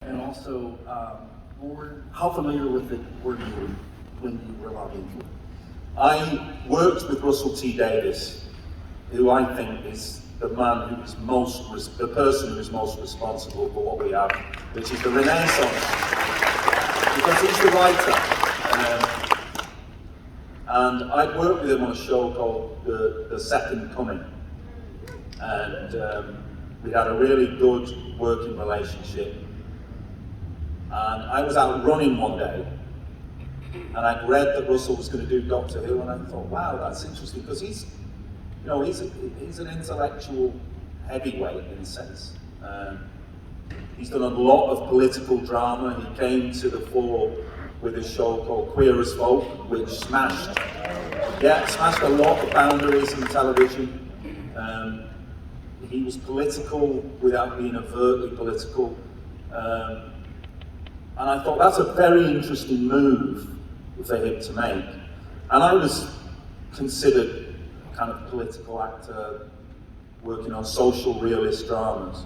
And also, how familiar with it were you when you were lobbying for it? I worked with Russell T Davies, who I think is the man who is the person who is most responsible for what we have, which is the Renaissance, because he's the writer. And I'd worked with him on a show called The Second Coming, and we had a really good working relationship. And I was out running one day, and I'd read that Russell was going to do Doctor Who, and I thought, wow, that's interesting, because he's an intellectual heavyweight in a sense. He's done a lot of political drama. He came to the fore with a show called Queer as Folk, which smashed a lot of boundaries in television. He was political without being overtly political. And I thought that's a very interesting move for him to make. And I was considered a kind of political actor working on social realist dramas.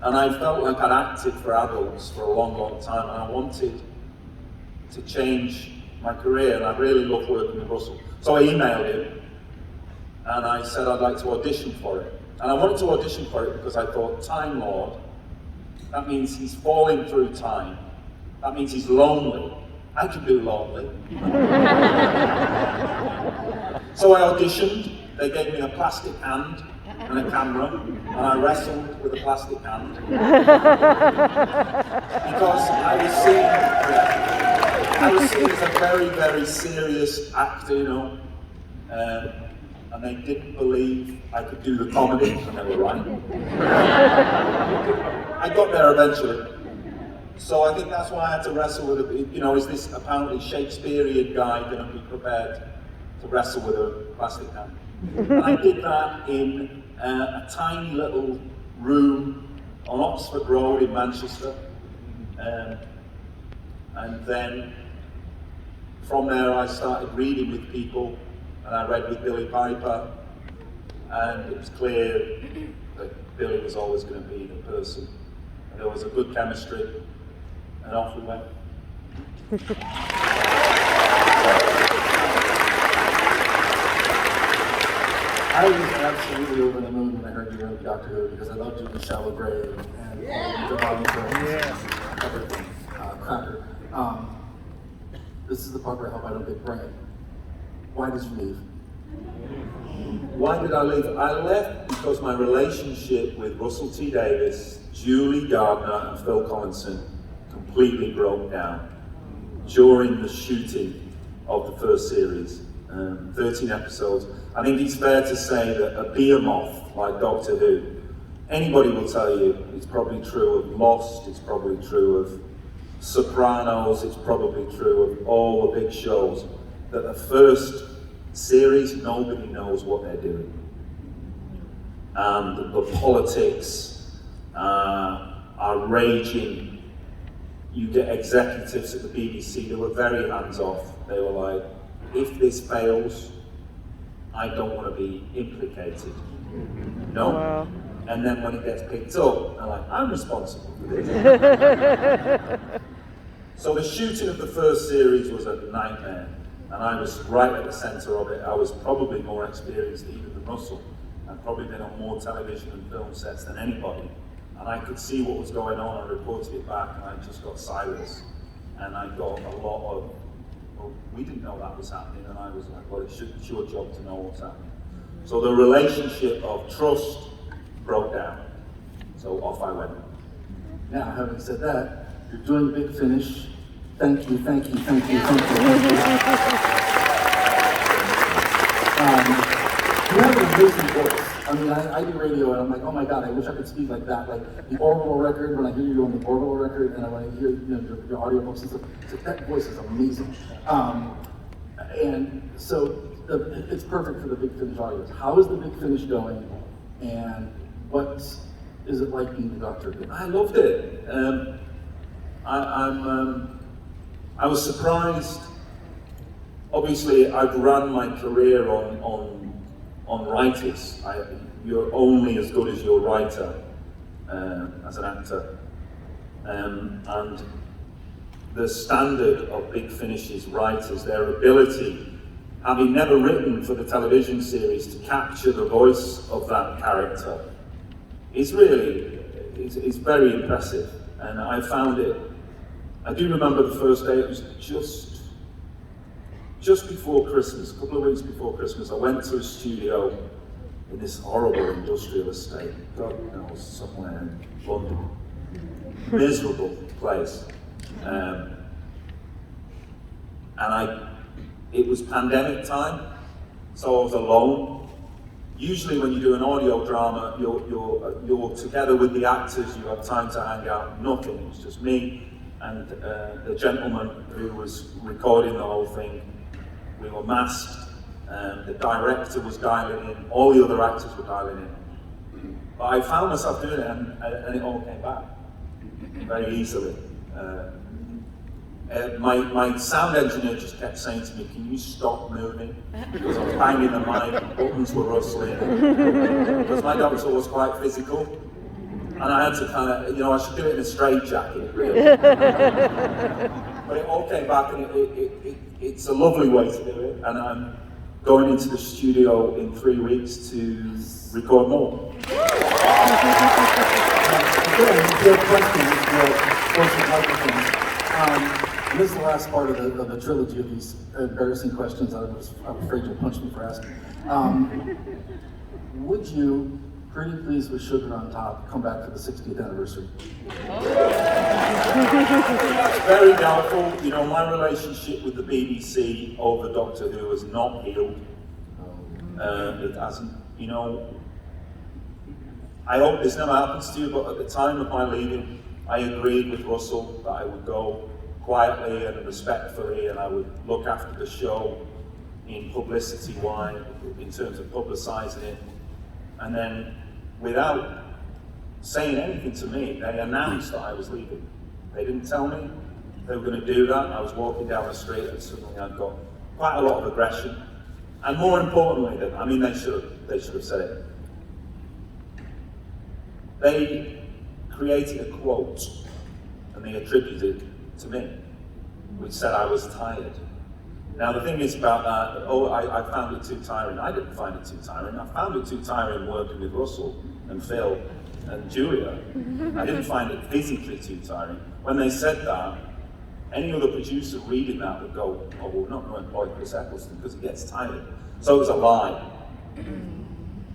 And I felt like I'd acted for adults for a long, long time, and I wanted to change my career, and I really loved working with Russell. So I emailed him, and I said I'd like to audition for it. And I wanted to audition for it because I thought, Time Lord, that means he's falling through time. That means he's lonely. I can do lonely. So I auditioned. They gave me a plastic hand and a camera, and I wrestled with a plastic hand. Because I was seen as a very, very serious actor, you know. And they didn't believe I could do the comedy, and they were right. I got there eventually. So I think that's why I had to wrestle with it. You know, is this apparently Shakespearean guy going to be prepared to wrestle with a plastic hand? And I did that in a tiny little room on Oxford Road in Manchester. And then from there I started reading with people, and I read with Billy Piper, and it was clear that Billy was always going to be the person. And there was a good chemistry, and off we went. I was absolutely over the moon when I heard you wrote Doctor Who, because I loved you in Shallow Grave and the Bottom everything. Cracker. This is the part where I hope I don't get brain. Why did you leave? Why did I leave? I left because my relationship with Russell T Davies, Julie Gardner, and Phil Collinson completely broke down during the shooting of the first series, 13 episodes. I think it's fair to say that a behemoth like Doctor Who, anybody will tell you, it's probably true of Lost, it's probably true of Sopranos, it's probably true of all the big shows, that the first series, nobody knows what they're doing. And the politics are raging. You get executives at the BBC, they were very hands-off. They were like, if this fails, I don't want to be implicated. No? Wow. And then when it gets picked up, they're like, I'm responsible for this. So the shooting of the first series was a nightmare, and I was right at the centre of it. I was probably more experienced even than Russell. I'd probably been on more television and film sets than anybody. And I could see what was going on, I reported it back, and I just got silence. And I got a lot of, well, we didn't know that was happening, and I was like, well, it's your job to know what's happening. So the relationship of trust broke down. So off I went. Now, having said that, you're doing Big Finish. Thank you, thank you, thank you, thank you, thank you. You have an amazing voice. I mean, I do radio and I'm like, oh my God, I wish I could speak like that. Like the Orville record, when I hear you on the Orville record, and when I hear your audiobooks and stuff, it's like, that voice is amazing. And so it's perfect for the Big Finish audience. How is the Big Finish going? And what is it like being the Doctor? I loved it. I was surprised. Obviously, I've run my career on writers. You're only as good as your writer as an actor. And the standard of Big Finish's writers, their ability, having never written for the television series, to capture the voice of that character is really, it's very impressive. And I found it, I do remember the first day, it was just before Christmas, a couple of weeks before Christmas, I went to a studio in this horrible industrial estate, God knows, somewhere in London. Miserable place. It was pandemic time, so I was alone. Usually when you do an audio drama, you're together with the actors, you have time to hang out, nothing. It was just me and the gentleman who was recording the whole thing. We were masked, the director was dialing in, all the other actors were dialing in. But I found myself doing it and it all came back very easily. My sound engineer just kept saying to me, "Can you stop moving?" Because I was banging the mic, buttons were rustling. Because my doctor was quite physical. And I had to kind of, I should do it in a straitjacket, really. But it all came back, and it's a lovely way to do it. And I'm going into the studio in 3 weeks to record more. Your questions, this is the last part of the trilogy of these embarrassing questions I'm afraid you'll punch me for asking. Would you, pretty please with sugar on top, come back for the 60th anniversary? That's very doubtful. My relationship with the BBC over Doctor Who has not healed. It hasn't, I hope this never happens to you, but at the time of my leaving, I agreed with Russell that I would go quietly and respectfully, and I would look after the show in publicity-wise, in terms of publicising it. And then, without saying anything to me, they announced that I was leaving. They didn't tell me they were going to do that. I was walking down the street and suddenly I'd got quite a lot of aggression. And more importantly, they should have said it. They created a quote and they attributed it to me, which said I was tired. Now the thing is about that, I found it too tiring. I didn't find it too tiring. I found it too tiring working with Russell and Phil and Julia. I didn't find it physically too tiring. When they said that, any other producer reading that would go, "Oh, we're not going to employ Chris Eccleston because he gets tired." So it was a lie.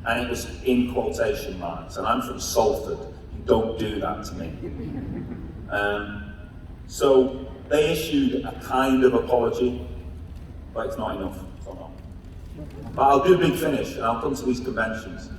And it was in quotation marks. And I'm from Salford. You don't do that to me. So they issued a kind of apology, but it's not enough. But I'll do Big Finish and I'll come to these conventions.